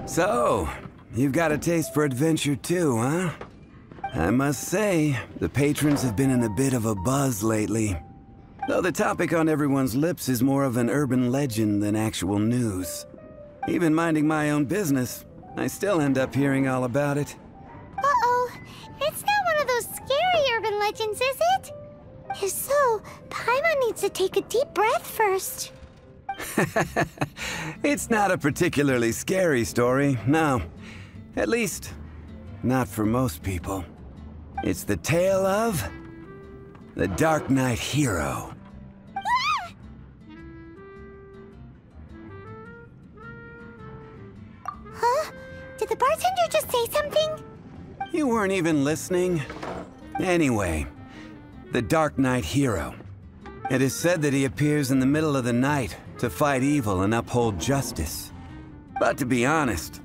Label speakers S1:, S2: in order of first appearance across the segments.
S1: So, you've got a taste for adventure too, huh? I must say, the patrons have been in a bit of a buzz lately. Though the topic on everyone's lips is more of an urban legend than actual news. Even minding my own business, I still end up hearing all about it.
S2: Uh-oh. It's not one of those scary urban legends, is it? If so, Paimon needs to take a deep breath first.
S1: It's not a particularly scary story, no. At least, not for most people. It's the tale of the Dark Knight hero.
S2: Huh? Did the bartender just say something?
S1: You weren't even listening. Anyway, the Dark Knight hero. It is said that he appears in the middle of the night to fight evil and uphold justice. But to be honest,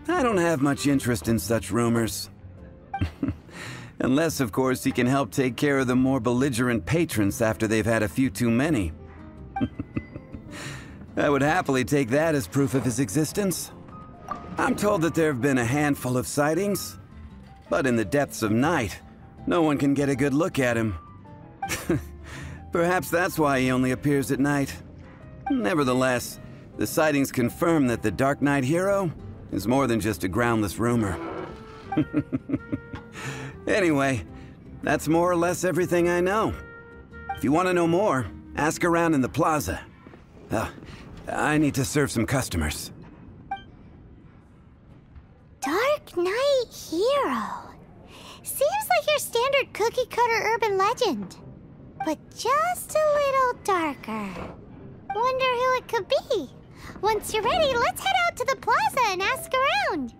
S1: I don't have much interest in such rumors. Unless, of course, he can help take care of the more belligerent patrons after they've had a few too many. I would happily take that as proof of his existence. I'm told that there have been a handful of sightings, but in the depths of night, no one can get a good look at him. Perhaps that's why he only appears at night. Nevertheless, the sightings confirm that the Dark Knight hero is more than just a groundless rumor. Anyway, that's more or less everything I know. If you want to know more, ask around in the plaza. I need to serve some customers.
S2: Dark Knight hero. Seems like your standard cookie-cutter urban legend. But just a little darker. Wonder who it could be. Once you're ready, let's head out to the plaza and ask around.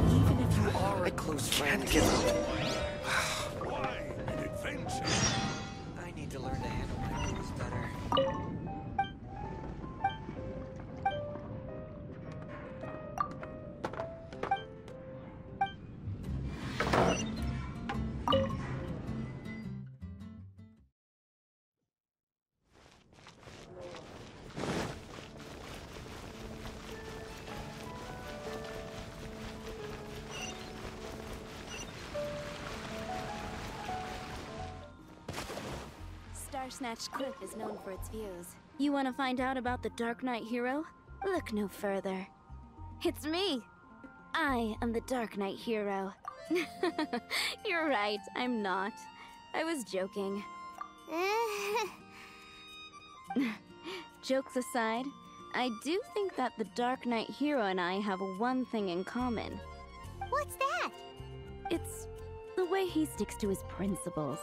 S3: Even if you are a close friend, give up.
S4: Why an adventure?
S3: I need to learn to handle my feelings better.
S5: Snatch Cliff is known for its views. You want to find out about the Dark Knight hero? Look no further. It's me! I am the Dark Knight hero. You're right, I'm not. I was joking. Jokes aside, I do think that the Dark Knight hero and I have one thing in common.
S2: What's that?
S5: It's the way he sticks to his principles.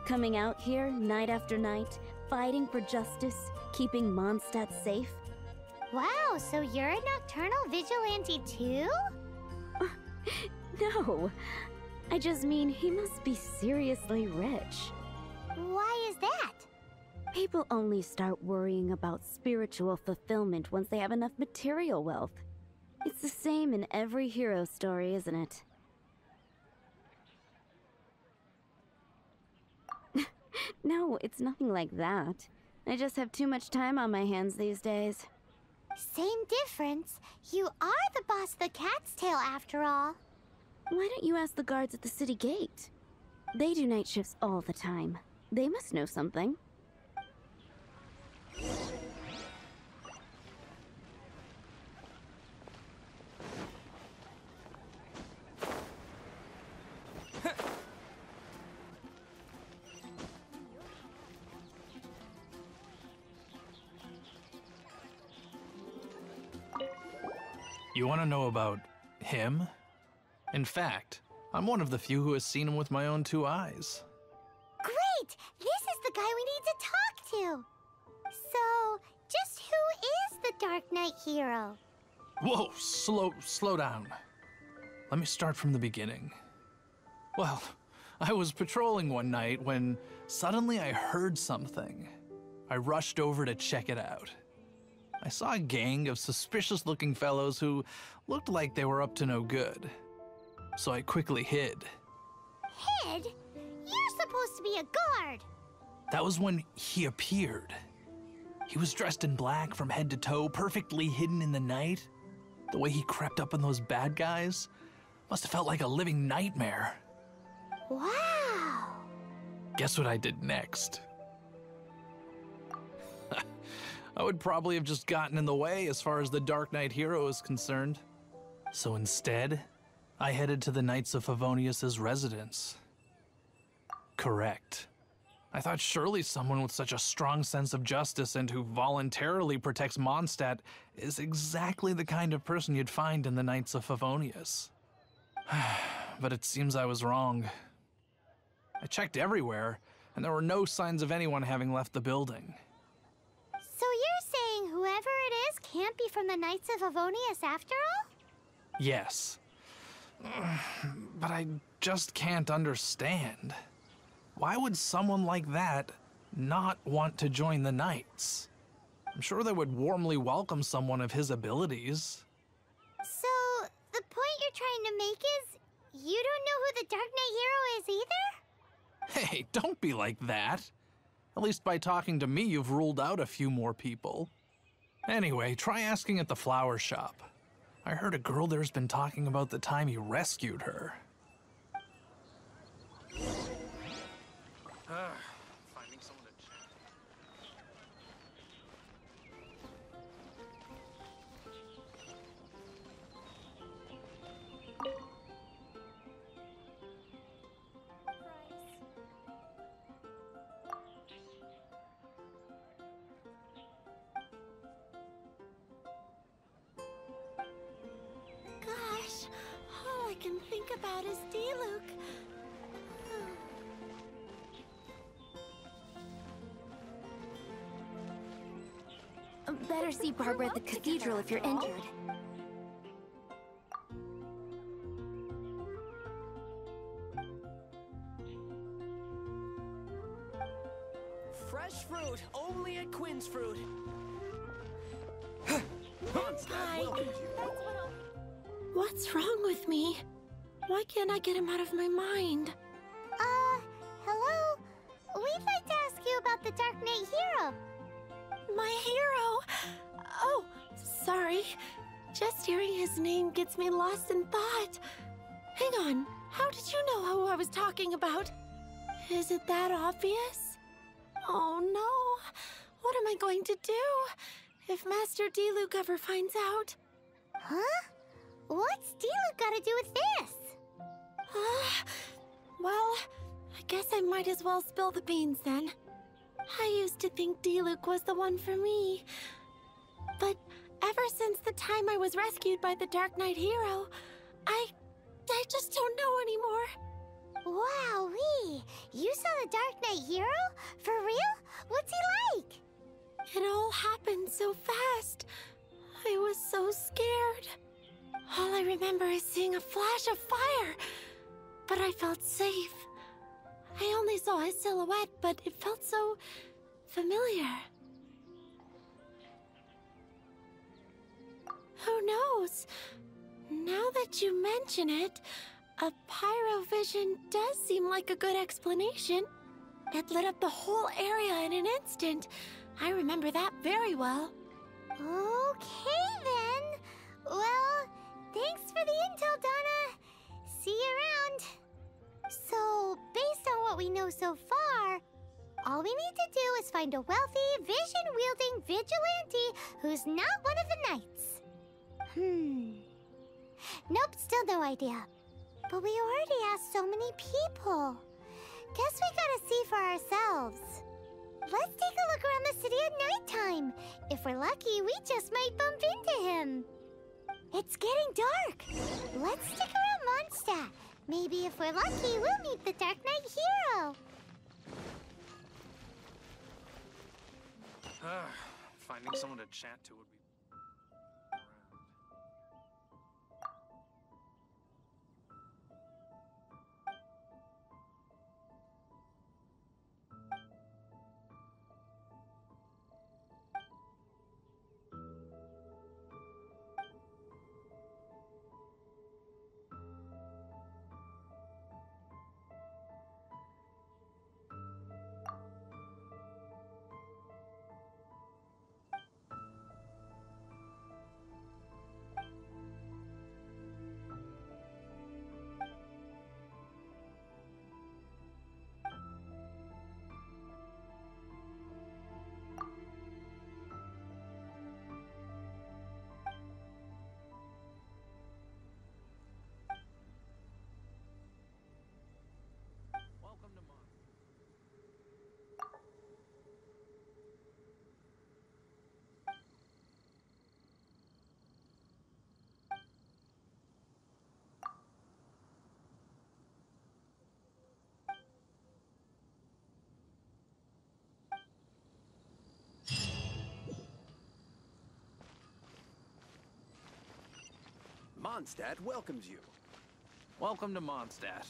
S5: Coming out here night after night, fighting for justice, keeping Mondstadt safe.
S2: Wow, so you're a nocturnal vigilante too?
S5: No, I just mean he must be seriously rich.
S2: Why is that?
S5: People only start worrying about spiritual fulfillment once they have enough material wealth. It's the same in every hero story, isn't it? No, it's nothing like that. I just have too much time on my hands these days.
S2: Same difference. You are the boss of the Cat's Tail after all.
S5: Why don't you ask the guards at the city gate? They do night shifts all the time. They must know something.
S6: You want to know about him? In fact, I'm one of the few who has seen him with my own two eyes.
S2: Great! This is the guy we need to talk to! So, just who is the Dark Knight hero?
S6: Whoa, slow down. Let me start from the beginning. Well, I was patrolling one night when suddenly I heard something. I rushed over to check it out. I saw a gang of suspicious-looking fellows who looked like they were up to no good. So I quickly hid.
S2: Hid? You're supposed to be a guard.
S6: That was when he appeared. He was dressed in black from head to toe, perfectly hidden in the night. The way he crept up on those bad guys must have felt like a living nightmare.
S2: Wow.
S6: Guess what I did next? I would probably have just gotten in the way as far as the Dark Knight hero is concerned. So instead, I headed to the Knights of Favonius's residence. Correct. I thought surely someone with such a strong sense of justice and who voluntarily protects Mondstadt is exactly the kind of person you'd find in the Knights of Favonius. But it seems I was wrong. I checked everywhere, and there were no signs of anyone having left the building.
S2: So you're saying whoever it is can't be from the Knights of Favonius after all?
S6: Yes. But I just can't understand. Why would someone like that not want to join the Knights? I'm sure they would warmly welcome someone of his abilities.
S2: So, the point you're trying to make is you don't know who the Dark Knight hero is either?
S6: Hey, don't be like that. At least by talking to me, you've ruled out a few more people. Anyway, try asking at the flower shop. I heard a girl there's been talking about the time you rescued her. Finding someone to chat.
S2: Gosh, all I can think about is Diluc.
S5: Better see Barbara at the cathedral if you're injured.
S3: Fresh fruit, only at Quinn's Fruit.
S7: What's wrong with me? Why can't I get him out of my mind?
S2: Hello? We'd like to ask you about the Dark Knight hero.
S7: My hero! Oh, sorry. Just hearing his name gets me lost in thought. Hang on, how did you know who I was talking about? Is it that obvious? Oh no, what am I going to do if Master Diluc ever finds out?
S2: Huh? What's Diluc got to do with this?
S7: Well, I guess I might as well spill the beans then. I used to think Diluc was the one for me. But ever since the time I was rescued by the Dark Knight hero, I just don't know anymore.
S2: Wowee! You saw the Dark Knight hero? For real? What's he like?
S7: It all happened so fast. I was so scared. All I remember is seeing a flash of fire, but I felt safe. I only saw his silhouette, but it felt so familiar. Who knows? Now that you mention it, a pyrovision does seem like a good explanation. It lit up the whole area in an instant. I remember that very well.
S2: Okay then. Well, thanks for the intel, Donna. See you around. So, based on what we know so far, all we need to do is find a wealthy, vision-wielding vigilante who's not one of the knights. Nope, still no idea. But we already asked so many people. Guess we gotta see for ourselves. Let's take a look around the city at nighttime. If we're lucky, we just might bump into him. It's getting dark. Let's stick around Mondstadt. Maybe if we're lucky, we'll meet the Dark Knight hero.
S6: finding someone to chat to would be around. Welcome to Mon.
S3: Mondstadt welcomes you.
S6: Welcome to Mondstadt.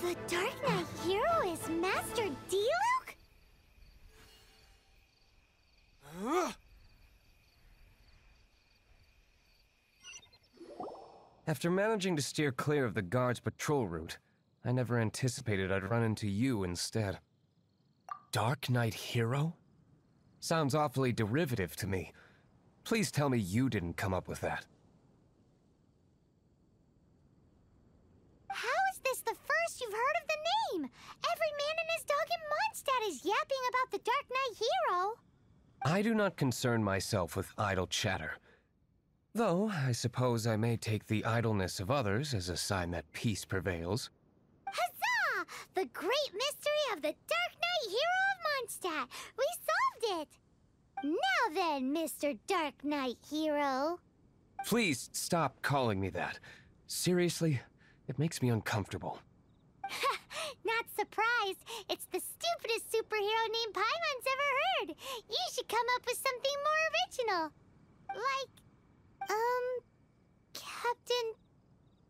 S2: The Dark Knight hero is Master Diluc?
S8: After managing to steer clear of the guard's patrol route, I never anticipated I'd run into you instead. Dark Knight hero? Sounds awfully derivative to me. Please tell me you didn't come up with that.
S2: How is this the first you've heard of the name? Every man and his dog in Mondstadt is yapping about the Dark Knight hero.
S8: I do not concern myself with idle chatter. Though, I suppose I may take the idleness of others as a sign that peace prevails.
S2: Huzzah! The great mystery of the Dark Knight hero of Mondstadt. We solved it! Now then, Mr. Dark Knight hero.
S8: Please stop calling me that. Seriously, it makes me uncomfortable.
S2: Not surprised. It's the stupidest superhero name Paimon's ever heard. You should come up with something more original. Like, Captain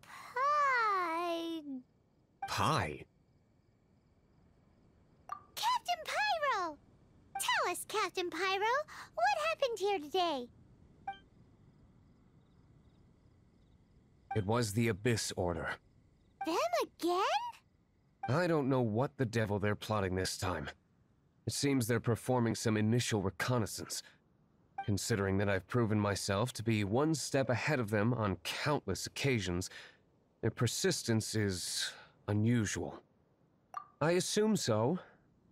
S2: Pie.
S8: Pie?
S2: Captain Pyro! Tell us, Captain Pyro, what happened here today?
S8: It was the Abyss Order.
S2: Them again?
S8: I don't know what the devil they're plotting this time. It seems they're performing some initial reconnaissance. Considering that I've proven myself to be one step ahead of them on countless occasions, their persistence is unusual. I assume so,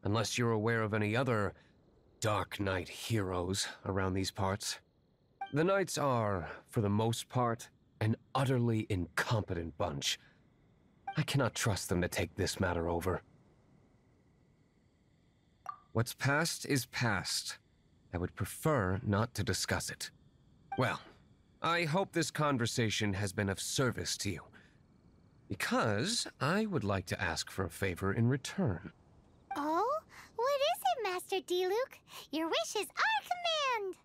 S8: unless you're aware of any other Dark Knight heroes around these parts. The Knights are, for the most part, an utterly incompetent bunch. I cannot trust them to take this matter over. What's past is past. I would prefer not to discuss it. Well, I hope this conversation has been of service to you. Because I would like to ask for a favor in return.
S2: Oh? What is it, Master Diluc? Your wish is our command!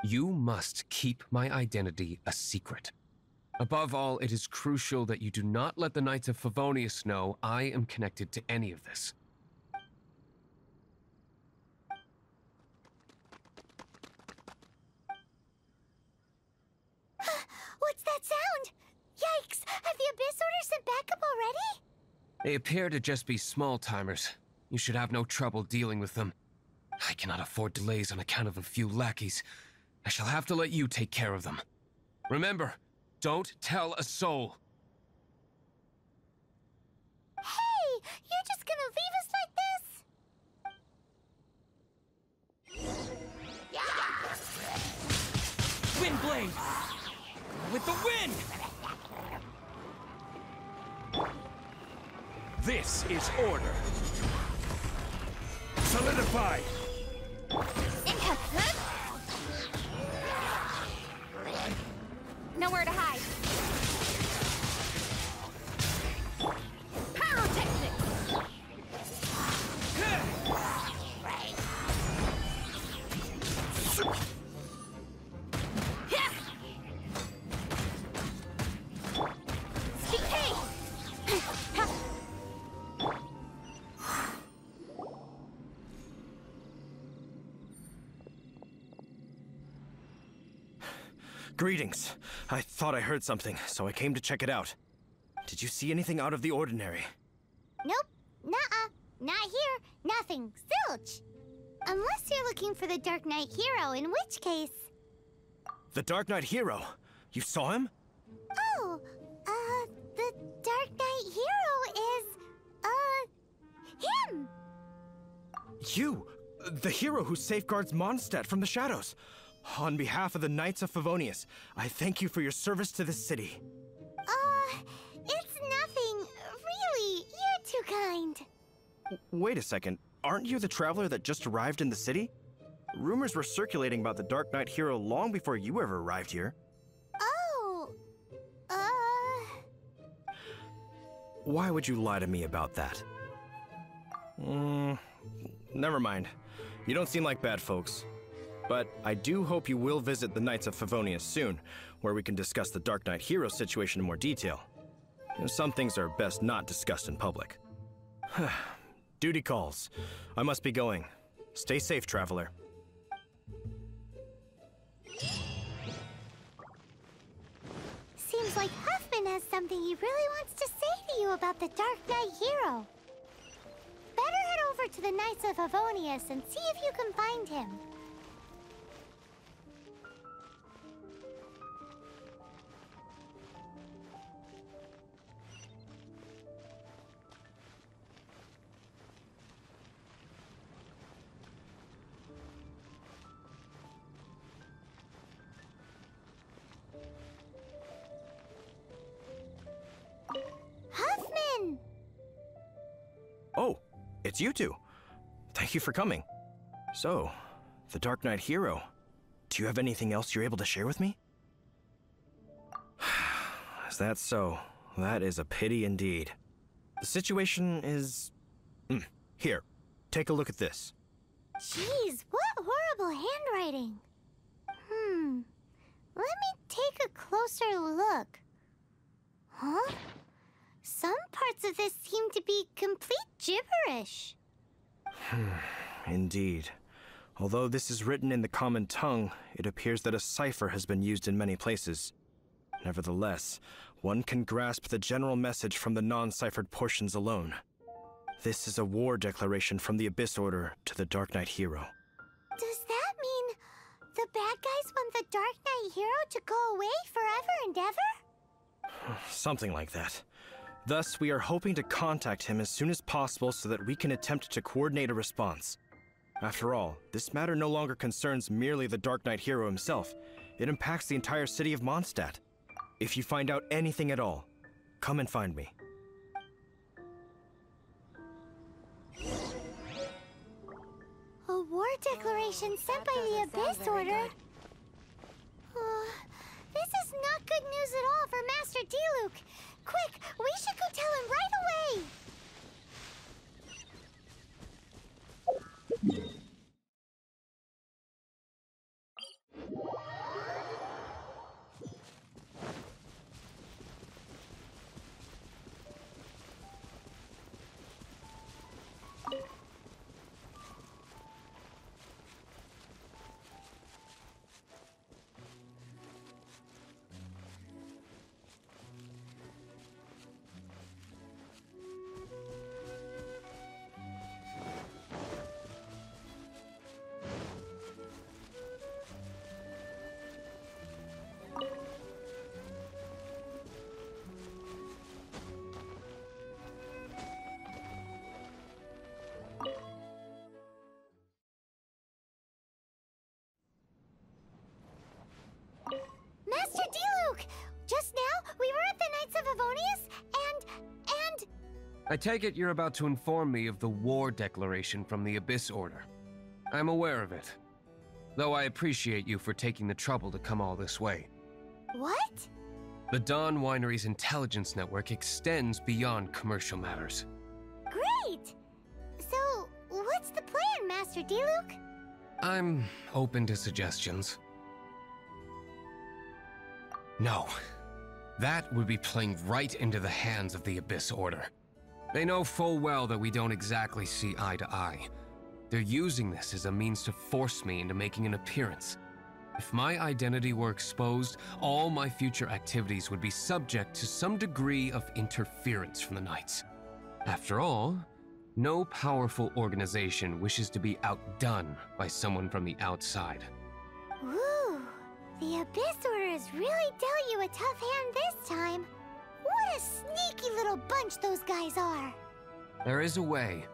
S8: You must keep my identity a secret. Above all, it is crucial that you do not let the Knights of Favonius know I am connected to any of this.
S2: What's that sound? Yikes! Have the Abyss Order sent backup already?
S8: They appear to just be small-timers. You should have no trouble dealing with them. I cannot afford delays on account of a few lackeys. I shall have to let you take care of them. Remember, don't tell a soul.
S2: Hey! You're just gonna leave us like this?
S3: Windblade! With the wind!
S4: This is order. Solidify!
S7: Nowhere to hide. Pyrotechnics!
S9: Greetings. I thought I heard something, so I came to check it out. Did you see anything out of the ordinary?
S2: Nope. Nuh-uh. Not here. Nothing. Zilch. Unless you're looking for the Dark Knight hero, in which case...
S9: The Dark Knight hero? You saw him?
S2: Oh, the Dark Knight hero is, him!
S9: You! The hero who safeguards Mondstadt from the shadows. On behalf of the Knights of Favonius, I thank you for your service to this city.
S2: It's nothing. Really, you're too kind.
S9: Wait a second. Aren't you the traveler that just arrived in the city? Rumors were circulating about the Dark Knight hero long before you ever arrived here.
S2: Oh,
S9: Why would you lie to me about that? Never mind. You don't seem like bad folks. But I do hope you will visit the Knights of Favonius soon, where we can discuss the Dark Knight hero situation in more detail. Some things are best not discussed in public. Duty calls. I must be going. Stay safe, traveler.
S2: seems like Huffman has something he really wants to say to you about the Dark Knight hero. Better head over to the Knights of Favonius and see if you can find him. Huffman!
S9: Oh, it's you two. Thank you for coming. So, the Dark Knight hero. Do you have anything else you're able to share with me? Is that so? That is a pity indeed. The situation is... Here, take a look at this.
S2: Jeez, what horrible handwriting. Let me take a closer look. Huh? Some parts of this seem to be complete gibberish.
S9: Indeed. Although this is written in the common tongue, it appears that a cipher has been used in many places. Nevertheless, one can grasp the general message from the non-ciphered portions alone. This is a war declaration from the Abyss Order to the Dark Knight hero.
S2: Does that mean the bad guys want the Dark Knight hero to go away forever and ever?
S9: Something like that. Thus, we are hoping to contact him as soon as possible so that we can attempt to coordinate a response. After all, this matter no longer concerns merely the Dark Knight hero himself. It impacts the entire city of Mondstadt. If you find out anything at all, come and find me.
S2: A war declaration sent by the Abyss Order? This is not good news at all for Master Diluc. Quick, we should go tell him right away! Master Diluc! Just now, we were at the Knights of Favonius, and...
S8: I take it you're about to inform me of the war declaration from the Abyss Order. I'm aware of it, though I appreciate you for taking the trouble to come all this way.
S2: What?
S8: The Dawn Winery's intelligence network extends beyond commercial matters.
S2: Great! So, what's the plan, Master Diluc?
S8: I'm open to suggestions. No. That would be playing right into the hands of the Abyss Order. They know full well that we don't exactly see eye to eye. They're using this as a means to force me into making an appearance. If my identity were exposed, all my future activities would be subject to some degree of interference from the Knights. After all, no powerful organization wishes to be outdone by someone from the outside.
S2: Woo! The Abyss Order has really dealt you a tough hand this time. What a sneaky little bunch those guys are!
S8: There is a way,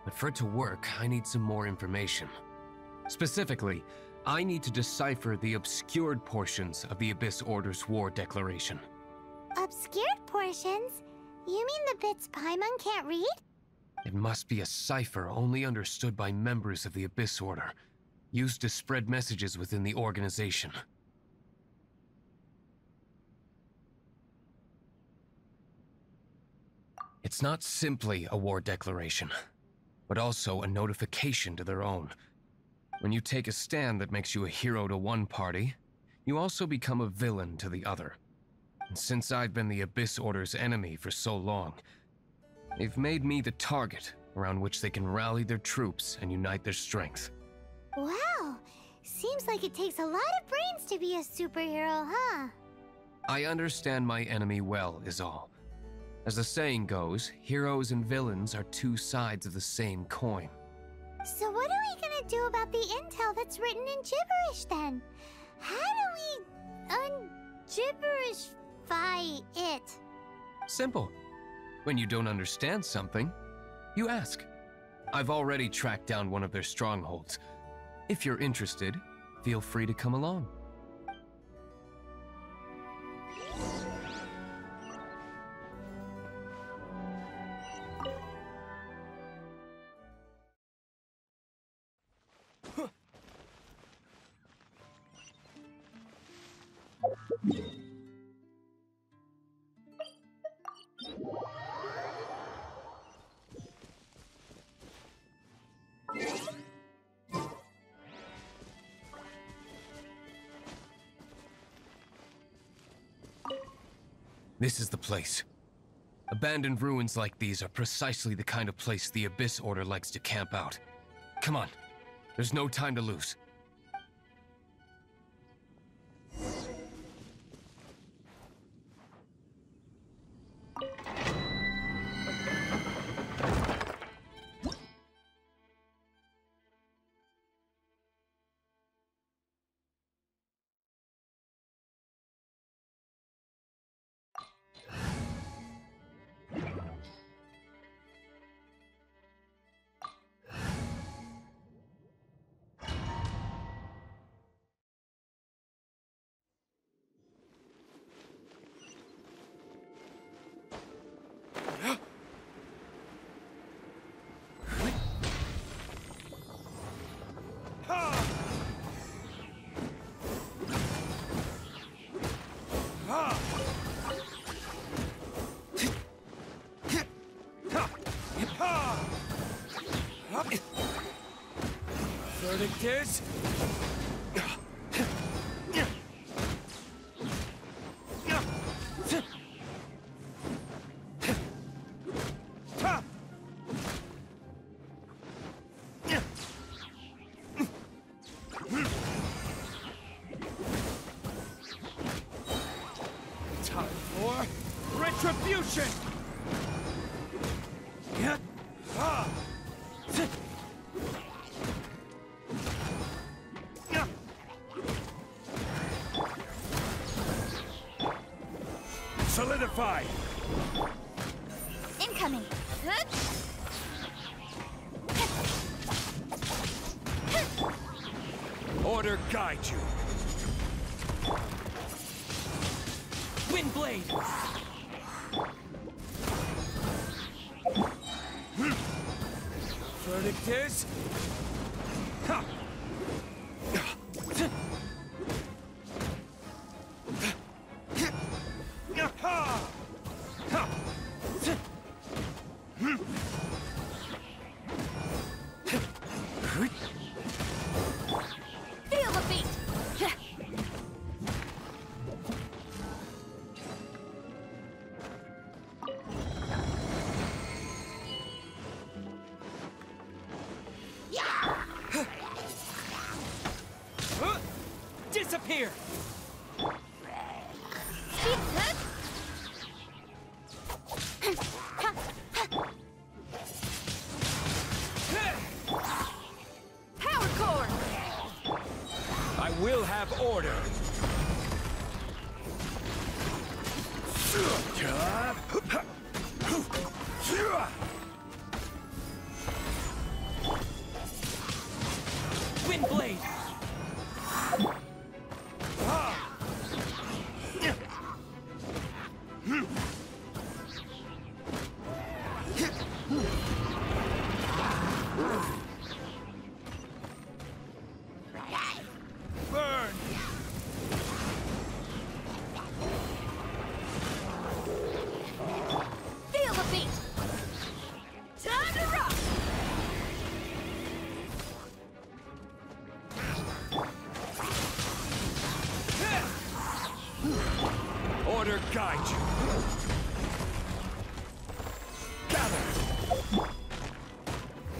S8: but for it to work, I need some more information. Specifically, I need to decipher the obscured portions of the Abyss Order's war declaration.
S2: Obscured portions? You mean the bits Paimon can't read?
S8: It must be a cipher only understood by members of the Abyss Order, used to spread messages within the organization. It's not simply a war declaration, but also a notification to their own. When you take a stand that makes you a hero to one party, you also become a villain to the other. And since I've been the Abyss Order's enemy for so long, they've made me the target around which they can rally their troops and unite their strength.
S2: Wow! Seems like it takes a lot of brains to be a superhero, huh?
S8: I understand my enemy well, is all. As the saying goes, heroes and villains are two sides of the same coin.
S2: So what are we gonna do about the intel that's written in gibberish, then? How do we un-gibberishify it?
S8: Simple. When you don't understand something, you ask. I've already tracked down one of their strongholds. If you're interested, feel free to come along. This is the place. Abandoned ruins like these are precisely the kind of place the Abyss Order likes to camp out. Come on, there's no time to lose.
S4: for retribution! Yeah. Ah. Solidify!
S2: Incoming.
S4: Order guide you. Wind blade. Verdict is... Ha!
S7: Feel the beat!
S4: Disappear!
S7: Power core!
S4: I will have order. Wind blade. Burn.
S7: Feel the beat! Time to rock!
S4: Order guide you. Gather.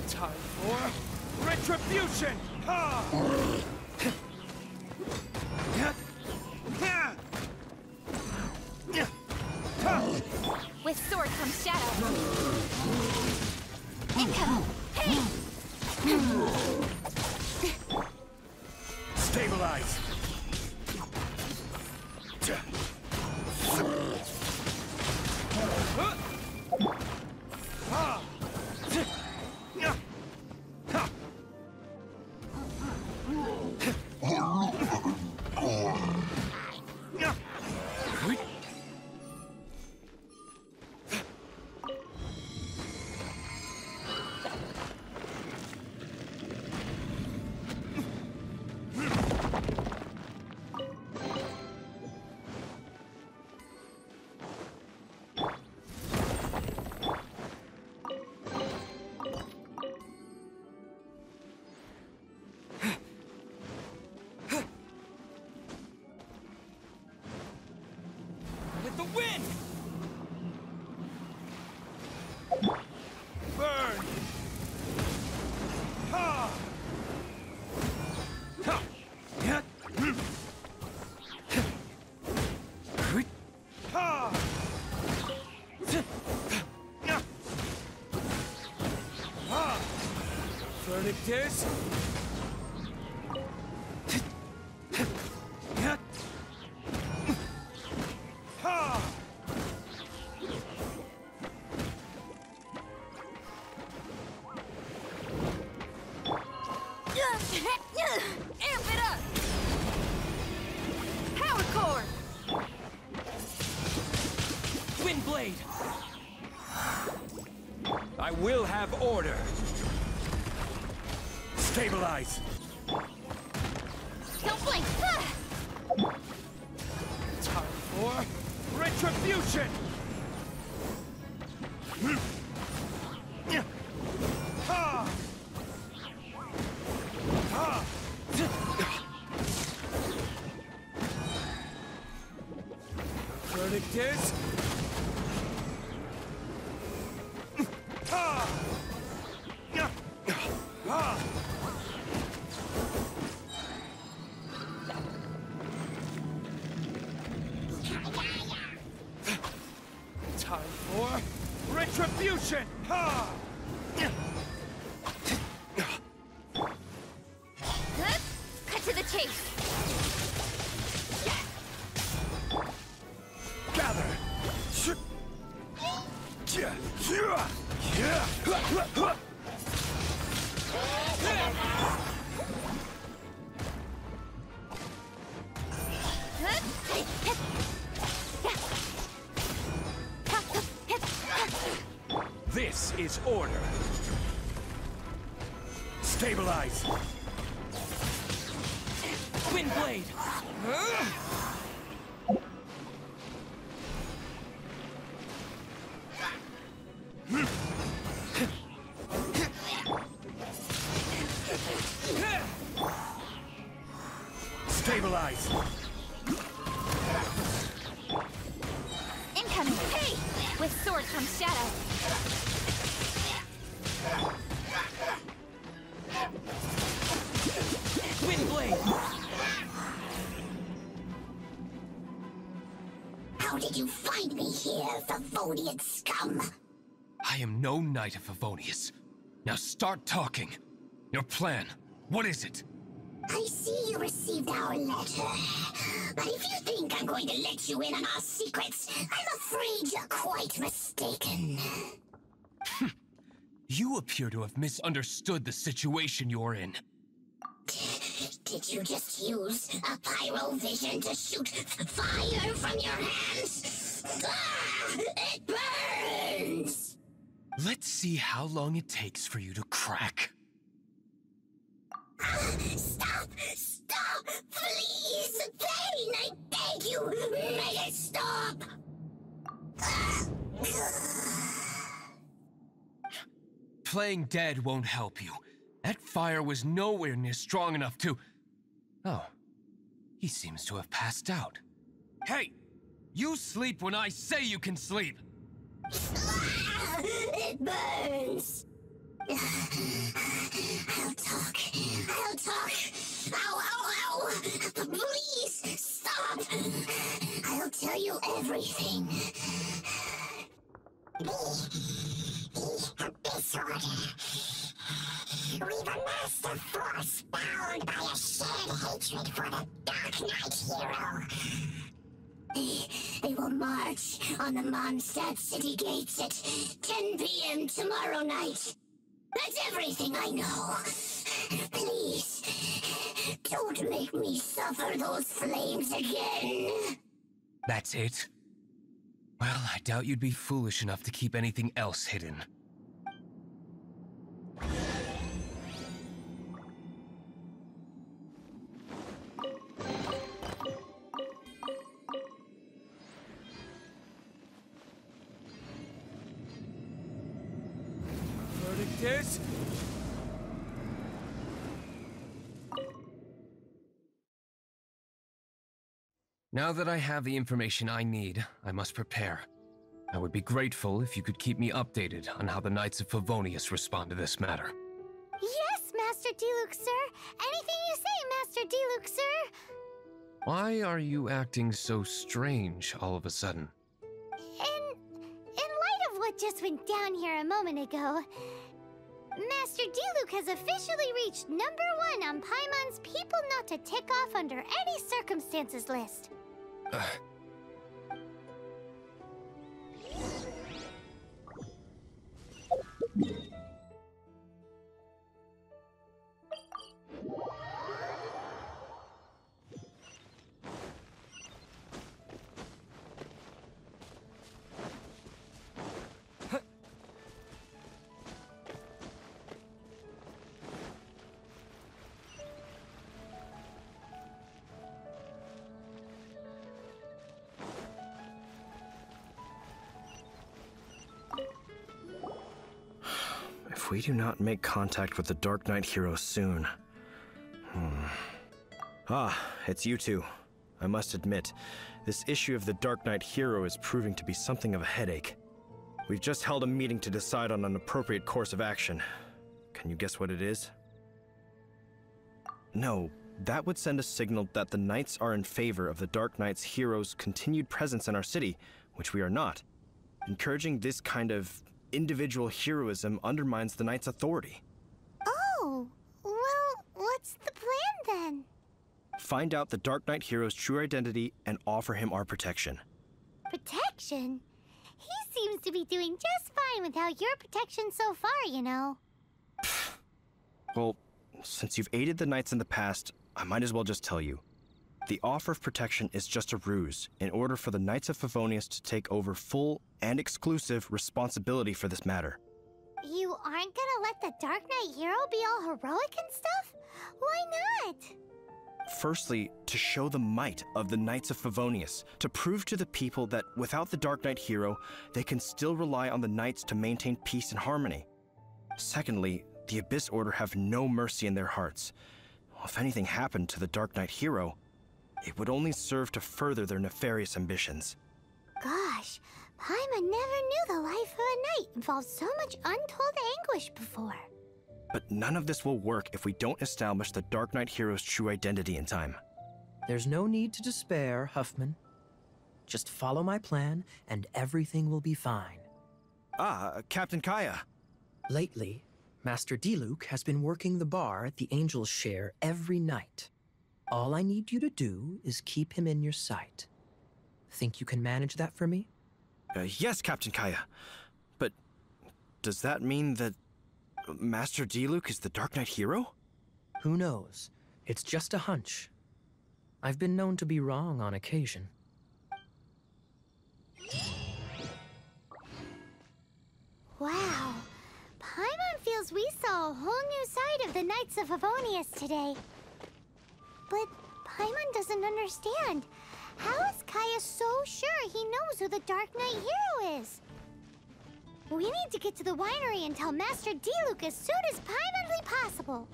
S4: Time for retribution. Ha!
S2: With sword comes shadow. Incoming. Hey!
S4: Stabilize. With the wind! Burn! Ha! Ha! Yeah. Ha! Ha! Verdict is... Ha!
S7: Amp it up! Power core!
S4: Wind blade! I will have order. Stabilize.
S2: Don't blink.
S4: Time for retribution. Ha! Ha! Verdict is... Ha! Ha! Retribution! Ha!
S5: Cut to the chase.
S4: Gather! This is order. Stabilize. Wind blade. Stabilize.
S5: Incoming. Hey! With sword comes shadow.
S3: Wind blade.
S2: How did you find me here, Favonian scum?
S8: I am no Knight of Favonius. Now start talking. Your plan, what is it?
S2: I see you received our letter. But if you think I'm going to let you in on our secrets, I'm afraid you're quite mistaken.
S8: You appear to have misunderstood the situation you're in.
S2: Did you just use a pyrovision to shoot fire from your hands? Ah, it burns!
S8: Let's see how long it takes for you to crack.
S2: Stop! Stop! Please! Pain! I beg you! Make it stop!
S8: Playing dead won't help you. That fire was nowhere near strong enough to... Oh. He seems to have passed out. Hey! You sleep when I say you can sleep!
S2: It burns! I'll talk. I'll talk. Ow, ow, ow! Please, stop! I'll tell you everything. This order. We've amassed a force bound by a shared hatred for the Dark Knight hero. They will march on the Mondstadt city gates at 10 p.m. tomorrow night. That's everything I know. Please, don't make me suffer those flames again.
S8: That's it? Well, I doubt you'd be foolish enough to keep anything else hidden.
S4: Verdict is...
S8: Now that I have the information I need, I must prepare. I would be grateful if you could keep me updated on how the Knights of Favonius respond to this matter.
S2: Yes, Master Diluc, sir. Anything you say, Master Diluc, sir.
S8: Why are you acting so strange all of a sudden?
S2: In light of what just went down here a moment ago, Master Diluc has officially reached #1 on Paimon's People Not to Tick Off Under Any Circumstances list.
S9: If we do not make contact with the Dark Knight hero soon... Ah, it's you two. I must admit, this issue of the Dark Knight hero is proving to be something of a headache. We've just held a meeting to decide on an appropriate course of action. Can you guess what it is? No, that would send a signal that the Knights are in favor of the Dark Knight's hero's continued presence in our city, which we are not. Encouraging this kind of individual heroism undermines the Knight's authority.
S2: Oh, well, what's the plan then?
S9: Find out the Dark Knight hero's true identity and offer him our protection.
S2: Protection? He seems to be doing just fine without your protection so far, you know.
S9: Well, since you've aided the Knights in the past, I might as well just tell you. The offer of protection is just a ruse in order for the Knights of Favonius to take over full and exclusive responsibility for this matter.
S2: You aren't gonna let the Dark Knight hero be all heroic and stuff? Why not?
S9: Firstly, to show the might of the Knights of Favonius, to prove to the people that without the Dark Knight hero, they can still rely on the Knights to maintain peace and harmony. Secondly, the Abyss Order have no mercy in their hearts. If anything happened to the Dark Knight hero, it would only serve to further their nefarious ambitions.
S2: Gosh, Paimon never knew the life of a knight involved so much untold anguish before.
S9: But none of this will work if we don't establish the Dark Knight hero's true identity in time.
S3: There's no need to despair, Huffman. Just follow my plan, and everything will be fine.
S9: Ah, Captain Kaya.
S3: Lately, Master Diluc has been working the bar at the Angel's Share every night. All I need you to do is keep him in your sight. Think you can manage that for me?
S9: Yes, Captain Kaya. But does that mean that Master Diluc is the Dark Knight hero?
S3: Who knows? It's just a hunch. I've been known to be wrong on occasion.
S2: Wow. Paimon feels we saw a whole new side of the Knights of Favonius today. But Paimon doesn't understand. How is Kaya so sure he knows who the Dark Knight hero is? We need to get to the winery and tell Master Diluc as soon as Paimonly possible.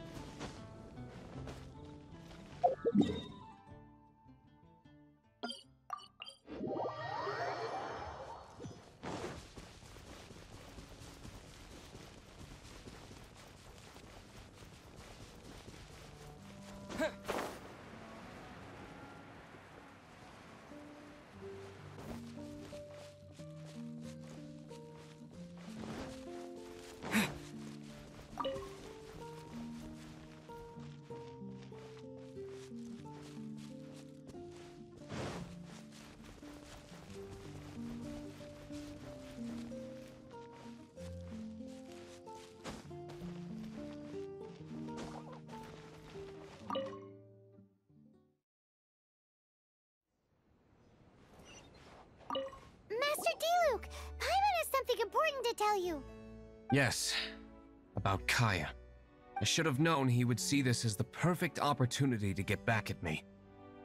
S2: Master Diluc, Paimon has something important to tell you.
S8: Yes, about Kaya. I should have known he would see this as the perfect opportunity to get back at me.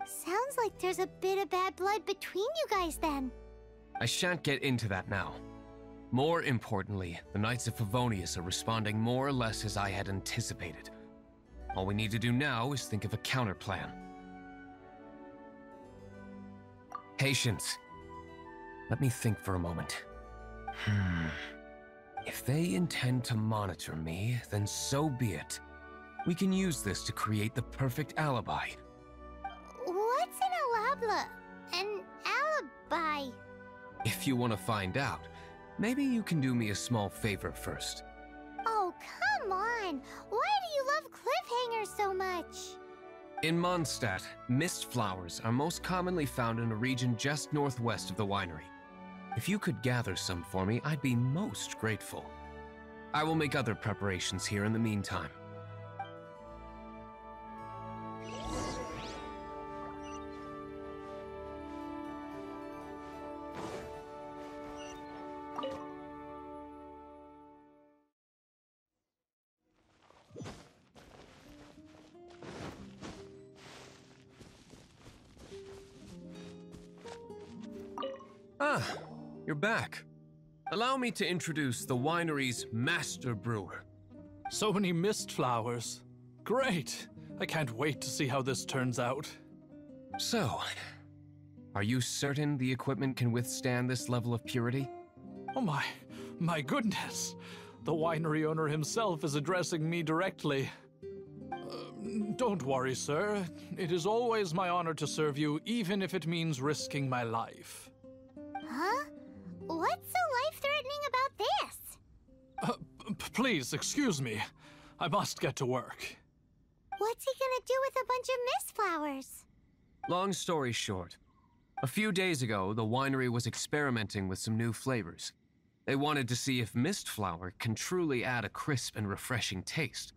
S2: Sounds like there's a bit of bad blood between you guys then.
S8: I shan't get into that now. More importantly, the Knights of Favonius are responding more or less as I had anticipated. All we need to do now is think of a counterplan. Patience. Let me think for a moment. If they intend to monitor me, then so be it. We can use this to create the perfect alibi.
S2: What's an alabla? An alibi?
S8: If you want to find out, maybe you can do me a small favor first.
S2: Oh, come on! Why do you love cliffhangers so much?
S8: In Mondstadt, mist flowers are most commonly found in a region just northwest of the winery. If you could gather some for me, I'd be most grateful. I will make other preparations here in the meantime. Ah, you're back. Allow me to introduce the winery's master brewer.
S6: So many mist flowers. Great! I can't wait to see how this turns out.
S8: So, are you certain the equipment can withstand this level of purity?
S6: Oh my goodness! The winery owner himself is addressing me directly. Don't worry, sir. It is always my honor to serve you, even if it means risking my life.
S2: Huh? What's so life-threatening about this?
S6: Please, excuse me. I must get to work.
S2: What's he gonna do with a bunch of mist flowers?
S8: Long story short, a few days ago, the winery was experimenting with some new flavors. They wanted to see if mist flower can truly add a crisp and refreshing taste.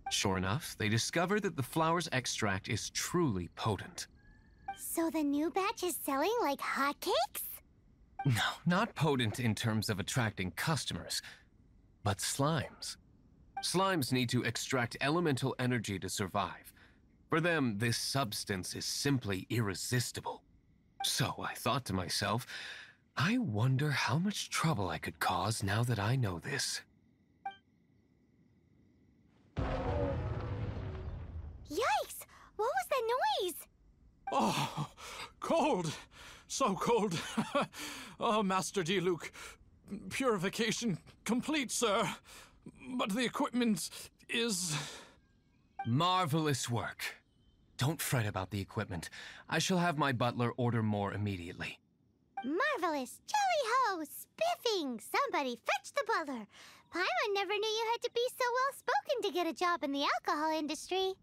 S8: Sure enough, they discovered that the flower's extract is truly potent.
S2: So the new batch is selling like hotcakes?
S8: No, not potent in terms of attracting customers, but slimes. Slimes need to extract elemental energy to survive. For them, this substance is simply irresistible. So I thought to myself, I wonder how much trouble I could cause now that I know this.
S2: Yikes! What was that noise?
S6: Oh, cold! So cold. Oh, Master Diluc. Purification complete, sir. But the equipment is...
S8: Marvelous work. Don't fret about the equipment. I shall have my butler order more immediately.
S2: Marvelous! Jolly-ho! Spiffing! Somebody fetch the butler! Paimon never knew you had to be so well-spoken to get a job in the alcohol industry.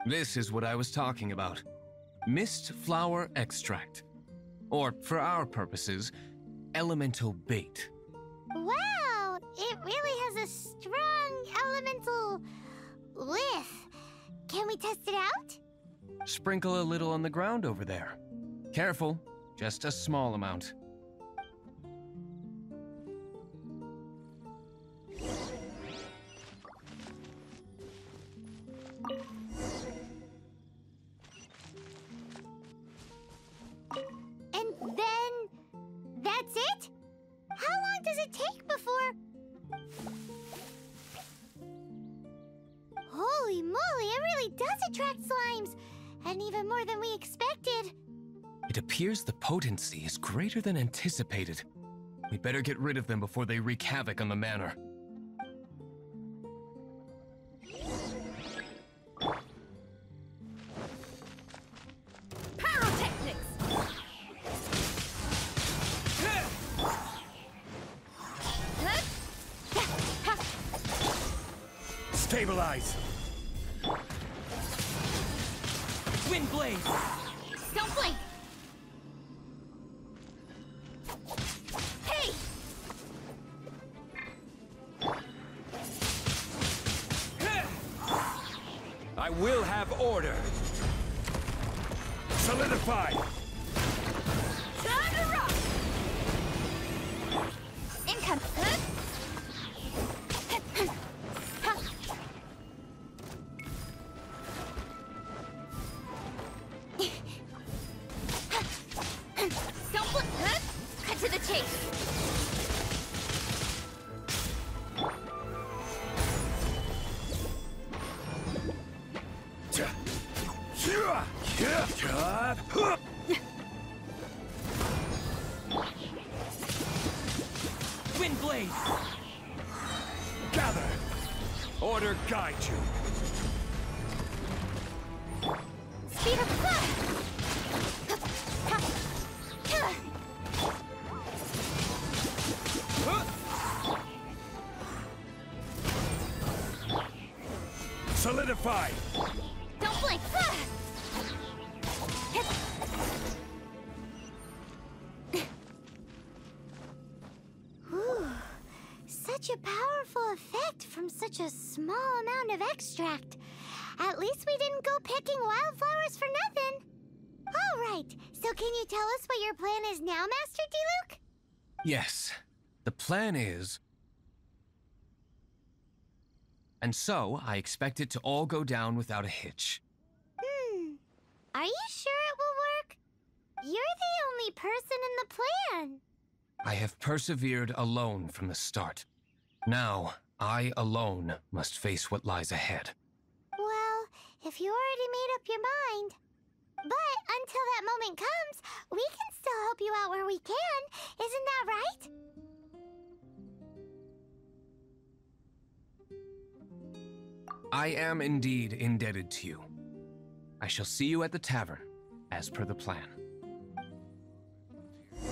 S8: This is what I was talking about. Mist flower extract. Or, for our purposes, elemental bait.
S2: Wow! It really has a strong elemental whiff. Can we test it out?
S8: Sprinkle a little on the ground over there. Careful, just a small amount.
S2: And then... that's it? How long does it take before... Holy moly, it really does attract slimes! And even more than we expected.
S8: It appears the potency is greater than anticipated. We better get rid of them before they wreak havoc on the manor.
S7: Pyrotechnics!
S4: Stabilize! Wind blade!
S7: Don't blink! Hey!
S4: I will have order! Solidify!
S7: Time to rock! Income! Don't look! Cut to the chase!
S4: Wind blade! Gather! Order guide you!
S2: Speed up!
S4: Solidify!
S2: Don't blink! Whew. Such a powerful effect from such a small amount of extract. At least we didn't go picking wildflowers for nothing. All right, so can you tell us what your plan is now, Master Diluc?
S8: Yes, the plan is... And so, I expect it to all go down without a hitch.
S2: Are you sure it will work? You're the only person in the plan.
S8: I have persevered alone from the start. Now, I alone must face what lies ahead.
S2: Well, if you already made up your mind. But until that moment comes, we can still help you out where we can. Isn't that right?
S8: I am indeed indebted to you. I shall see you at the tavern, as per the plan.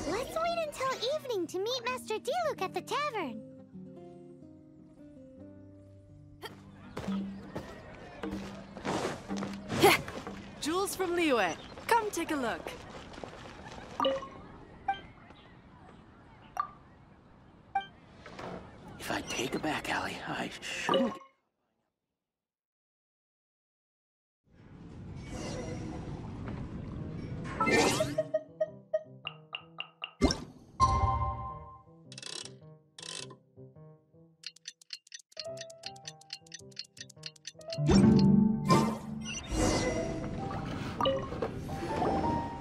S2: Let's wait until evening to meet Master Diluc at the tavern.
S10: Jewels from Liyue. Come take a look.
S11: If I take a back alley, I shouldn't...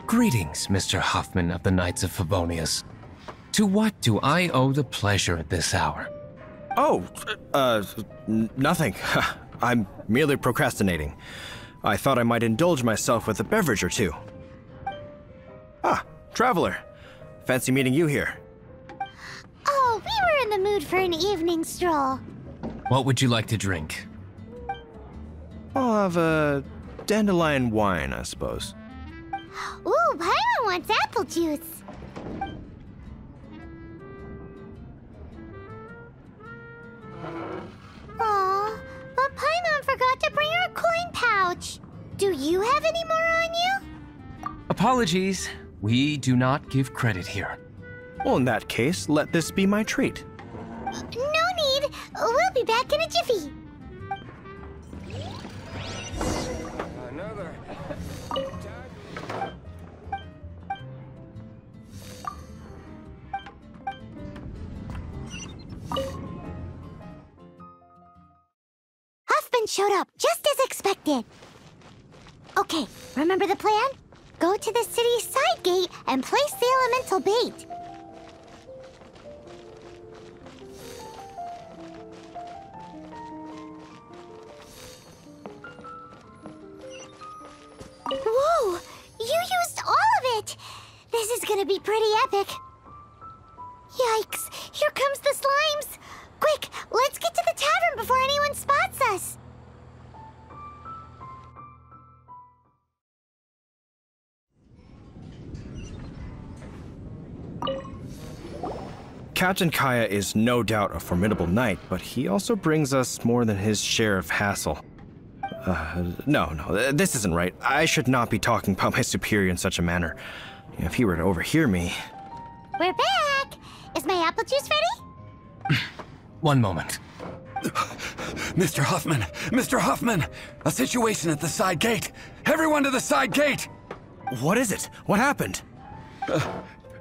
S8: Greetings, Mr. Hoffman of the Knights of Favonius. To what do I owe the pleasure at this hour?
S9: Oh, nothing. I'm merely procrastinating. I thought I might indulge myself with a beverage or two. Ah, Traveler. Fancy meeting you here.
S2: Oh, we were in the mood for an evening stroll.
S8: What would you like to drink?
S9: I'll have a dandelion wine, I suppose.
S2: Ooh, Paimon wants apple juice. Aw, but Paimon forgot to bring her coin pouch. Do you have any more on you?
S8: Apologies. We do not give credit here.
S9: Well, in that case, let this be my treat.
S2: No need. We'll be back in a jiffy.
S8: Another.
S2: Huffman showed up, just as expected. Okay, remember the plan? Go to the city's side gate and place the elemental bait. Whoa! You used all of it! This is gonna be pretty epic. Yikes! Here comes the slimes! Quick, let's get to the tavern before anyone spots us!
S9: Captain Kaya is no doubt a formidable knight, but he also brings us more than his share of hassle. No, this isn't right. I should not be talking about my superior in such a manner. If he were to overhear me...
S2: We're back! Is my apple juice ready?
S8: One moment.
S1: Mr. Hoffman! Mr. Hoffman! A situation at the side gate! Everyone to the side gate!
S9: What is it? What happened?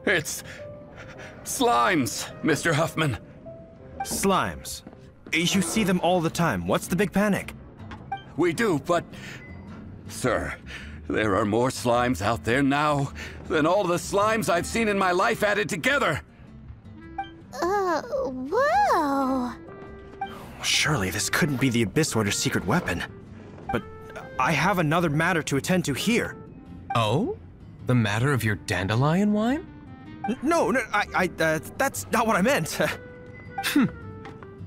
S1: It's... slimes, Mr. Huffman.
S9: Slimes. You see them all the time. What's the big panic?
S1: We do, but... Sir, there are more slimes out there now than all the slimes I've seen in my life added together!
S2: Whoa!
S9: Surely this couldn't be the Abyss Order's secret weapon. But I have another matter to attend to here.
S8: Oh? The matter of your dandelion wine?
S9: No, that's not what I meant.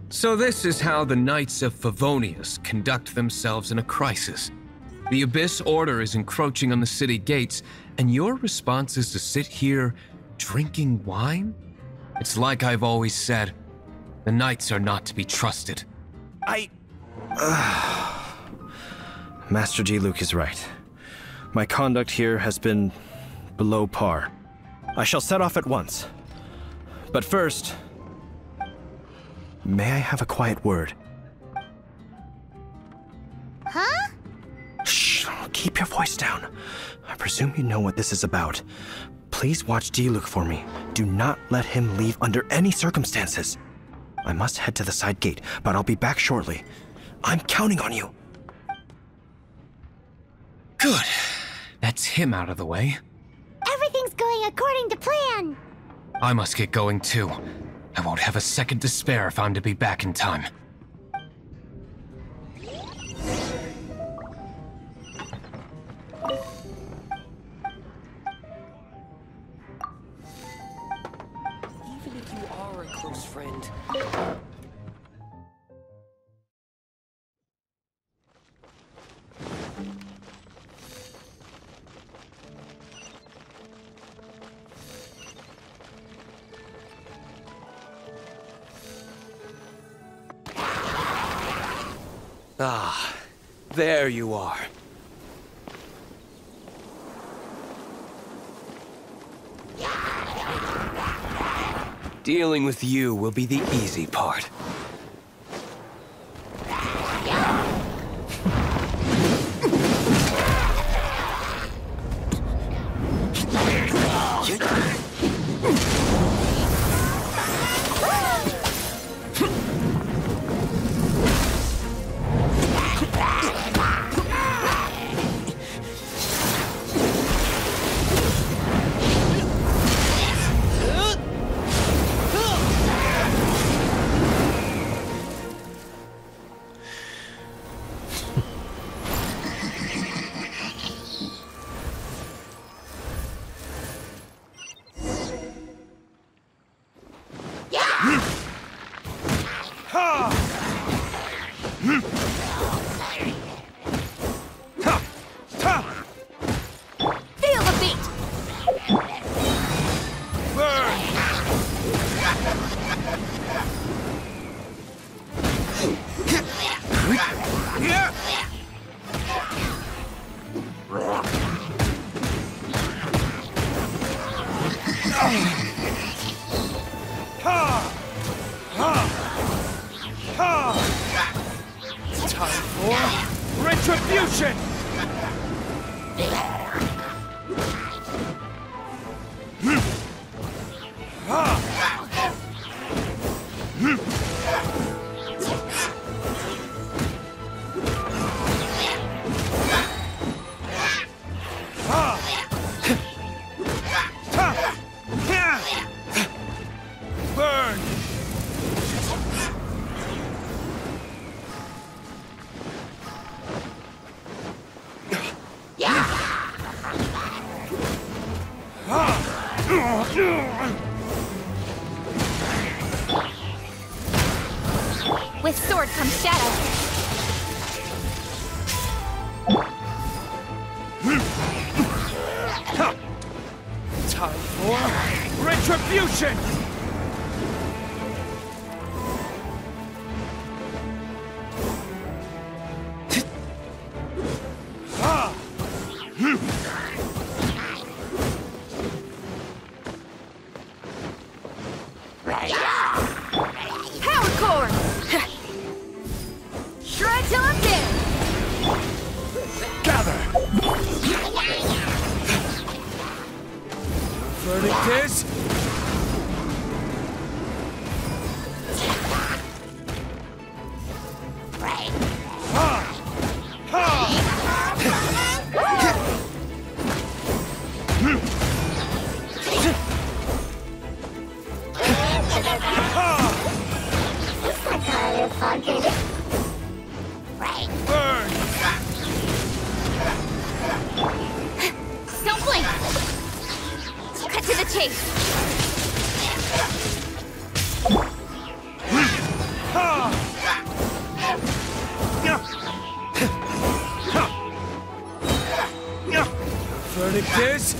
S8: So this is how the Knights of Favonius conduct themselves in a crisis. The Abyss Order is encroaching on the city gates, and your response is to sit here drinking wine? It's like I've always said, the Knights are not to be trusted.
S9: Master Diluc is right. My conduct here has been below par. I shall set off at once. But first, may I have a quiet word?
S2: Huh?
S9: Shh, keep your voice down. I presume you know what this is about. Please watch Diluc for me. Do not let him leave under any circumstances. I must head to the side gate, but I'll be back shortly. I'm counting on you.
S8: Good. That's him out of the way.
S2: Everything's going according to plan.
S8: I must get going too. I won't have a second to spare if I'm to be back in time.
S11: Even if you are a close friend...
S1: Ah, there you are.
S8: Dealing with you will be the easy part.
S4: Retribution! Burn!
S2: With sword comes shadow.
S4: Time for retribution!
S2: Power core! Shred till I'm dead!
S4: Gather! Verdict is... Burn!
S2: Don't blink! Cut to the chase!
S4: Verdict is...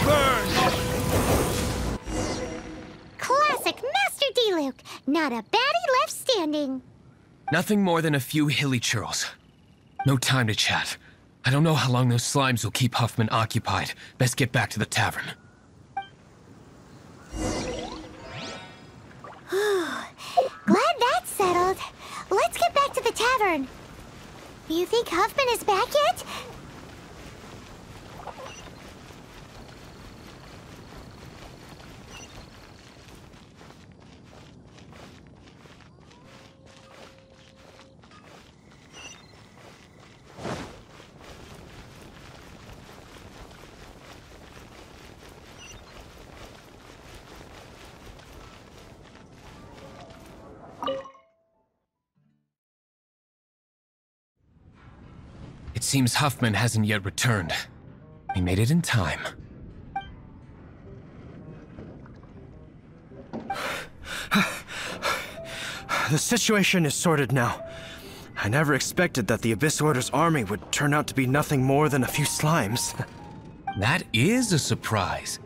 S4: Burn!
S2: Classic Master Diluc! Not a baddie left standing.
S8: Nothing more than a few hilly churls. No time to chat. I don't know how long those slimes will keep Huffman occupied. Best get back to the tavern.
S2: Glad that's settled. Let's get back to the tavern. You think Huffman is back yet?
S8: It seems Huffman hasn't yet returned. We made it in time.
S9: The situation is sorted now. I never expected that the Abyss Order's army would turn out to be nothing more than a few slimes.
S8: That is a surprise.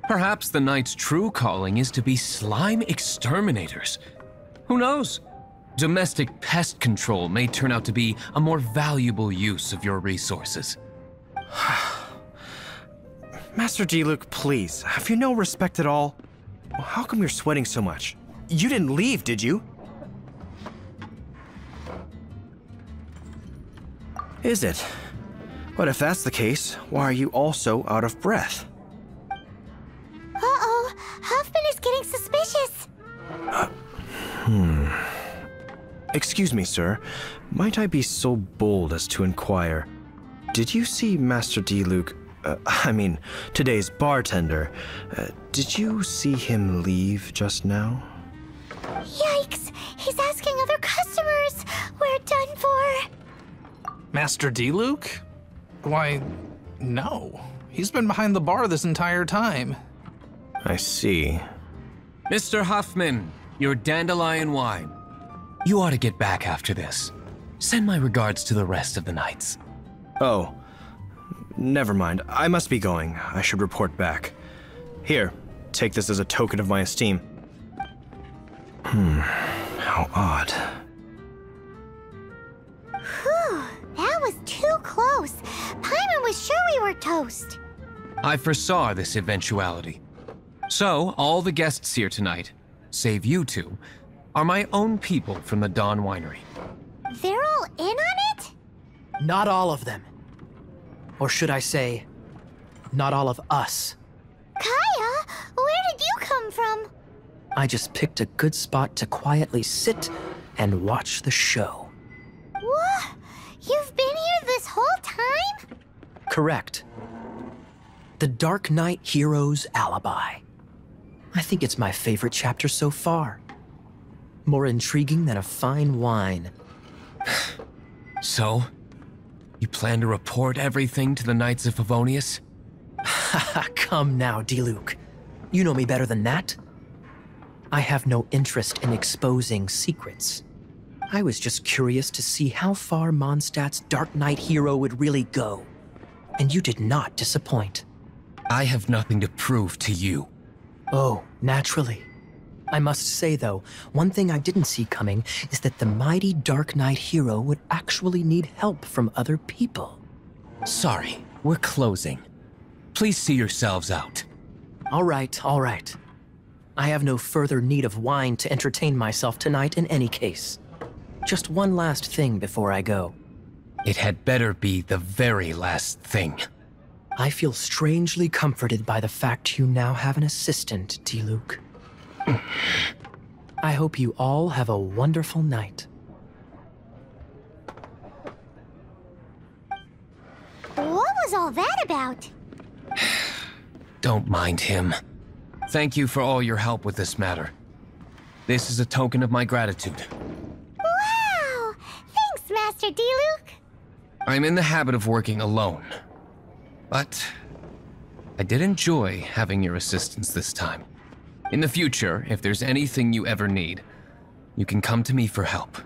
S8: Perhaps the Knight's true calling is to be slime exterminators. Who knows? Domestic pest control may turn out to be a more valuable use of your resources.
S9: Master Diluc, please, have you no respect at all? How come you're sweating so much? You didn't leave, did you? Is it? But if that's the case, why are you also out of breath?
S2: Uh-oh, Huffman is getting suspicious.
S9: Excuse me, sir. Might I be so bold as to inquire, did you see Master Diluc, today's bartender, did you see him leave just now?
S2: Yikes, he's asking other customers. We're done for.
S6: Master Diluc? Why, no. He's been behind the bar this entire time.
S9: I see.
S8: Mr. Huffman, your dandelion wine. You ought to get back after this. Send my regards to the rest of the Knights.
S9: Oh, never mind. I must be going. I should report back. Here, take this as a token of my esteem. How odd.
S2: Whew, that was too close. Paimon was sure we were toast.
S8: I foresaw this eventuality. So, all the guests here tonight, save you two, are my own people from the Dawn Winery.
S2: They're all in on it?
S3: Not all of them. Or should I say, not all of us.
S2: Kaya, where did you come from?
S3: I just picked a good spot to quietly sit and watch the show.
S2: What? You've been here this whole time?
S3: Correct. The Dark Knight Hero's Alibi. I think it's my favorite chapter so far. More intriguing than a fine wine.
S8: So, you plan to report everything to the Knights of Favonius?
S3: Come now, Diluc. You know me better than that. I have no interest in exposing secrets. I was just curious to see how far Mondstadt's Dark Knight hero would really go. And you did not disappoint.
S8: I have nothing to prove to you.
S3: Oh, naturally. I must say, though, one thing I didn't see coming is that the mighty Dark Knight hero would actually need help from other people.
S8: Sorry, we're closing. Please see yourselves out.
S3: All right, all right. I have no further need of wine to entertain myself tonight in any case. Just one last thing before I go.
S8: It had better be the very last thing.
S3: I feel strangely comforted by the fact you now have an assistant, Diluc. I hope you all have a wonderful night.
S2: What was all that about?
S8: Don't mind him. Thank you for all your help with this matter. This is a token of my gratitude.
S2: Wow! Thanks, Master Diluc.
S8: I'm in the habit of working alone. But I did enjoy having your assistance this time. In the future, if there's anything you ever need, you can come to me for help.